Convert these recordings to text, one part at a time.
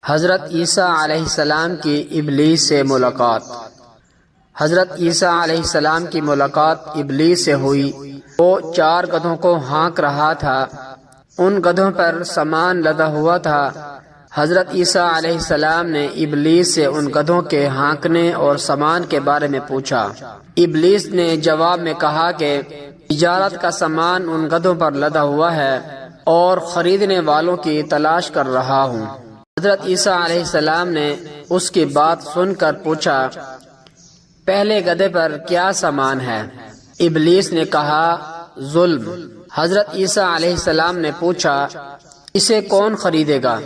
حضرت عیسیٰ علیہ السلام کی ابلیس سے ملاقات۔ حضرت عیسیٰ علیہ السلام کی ملاقات ابلیس سے ہوئی۔ وہ 4 گدھوں کو ہانک رہا تھا، ان گدھوں پر سامان لدا ہوا تھا۔ حضرت عیسیٰ علیہ السلام نے ابلیس سے ان گدھوں کے ہانکنے اور سامان کے بارے میں پوچھا۔ ابلیس نے جواب میں کہا کہ تجارت کا سامان ان گدھوں پر لدا ہوا ہے اور خریدنے والوں کی تلاش کر رہا ہوں۔ حضرت عیسیٰ علیہ السلام نے اس کی بات سن کر پوچھا، پہلے گدھے پر کیا سامان ہے؟ ابلیس نے کہا، ظلم۔ حضرت عیسیٰ علیہ السلام نے پوچھا، اسے کون خریدے گا؟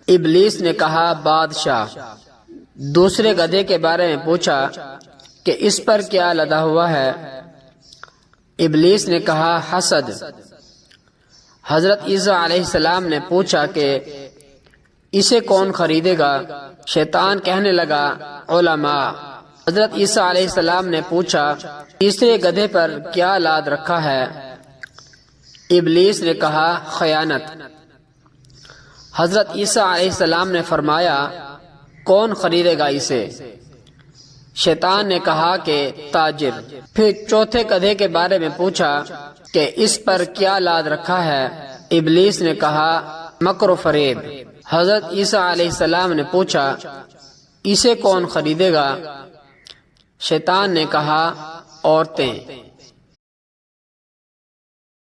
ابلیس نے کہا، بادشاہ۔ دوسرے گدھے کے بارے میں پوچھا کہ اس پر کیا لدا ہوا ہے؟ ابلیس نے کہا، حسد۔ حضرت عیسیٰ علیہ السلام نے پوچھا کہ اسے کون خریدے گا؟ شیطان کہنے لگا، علماء۔ حضرت عیسیٰ علیہ السلام نے پوچھا، تیسرے گدھے پر کیا لاد رکھا ہے؟ ابلیس نے کہا، خیانت۔ حضرت عیسیٰ علیہ السلام نے فرمایا، کون خریدے گا اسے؟ شیطان نے کہا کہ تاجر۔ پھر چوتھے گدھے کے بارے میں پوچھا کہ اس پر کیا لاد رکھا ہے؟ ابلیس نے کہا، مکر و فریب۔ حضرت عیسیٰ علیہ السلام نے پوچھا، اسے کون خریدے گا؟ شیطان نے کہا، عورتیں۔